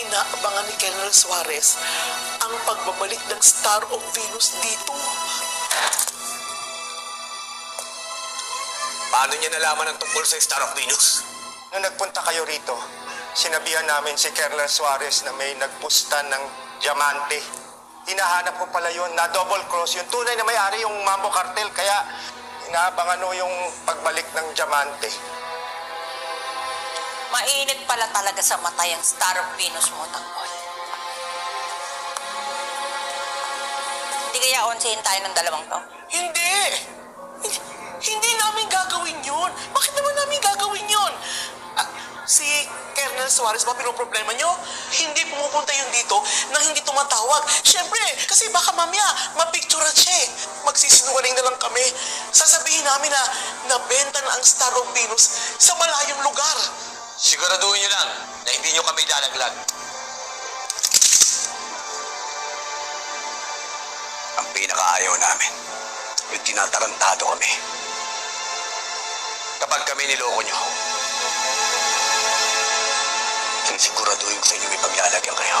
inaabangan ni Colonel Suarez ang pagbabalik ng Star of Venus dito. Paano niya nalaman ang tungkol sa Star of Venus? Nung nagpunta kayo rito, sinabihan namin si Colonel Suarez na may nagpusta ng diamante. Hinahanap ko pala yun, na double cross. Yung tunay na may-ari yung Mambo Cartel, kaya inaabangan mo yung pagbalik ng diamante. Mainit pala talaga sa mata yung Star of Venus mo, Tanggol. Hindi kaya onsihin tayo ng dalawang to? Hindi! Hindi namin gagawin yun. Bakit naman namin gagawin yun? Si Colonel Suarez ba pinoproblema nyo? Hindi pumupunta yun dito nang hindi tumatawag. Siyempre, kasi baka mamaya mapicturean siya eh. Magsisinungaling na lang kami. Sasabihin namin na nabenta na ang Star of Venus sa malayong lugar. Siguraduhin niyo lang na hindi niyo kami lalaglag. Ang pinakaayaw namin, yung tinatarantado kami. Kapag kami niloko niyo, sinisiguraduhin ko sa inyo ipaglalagyan kayo.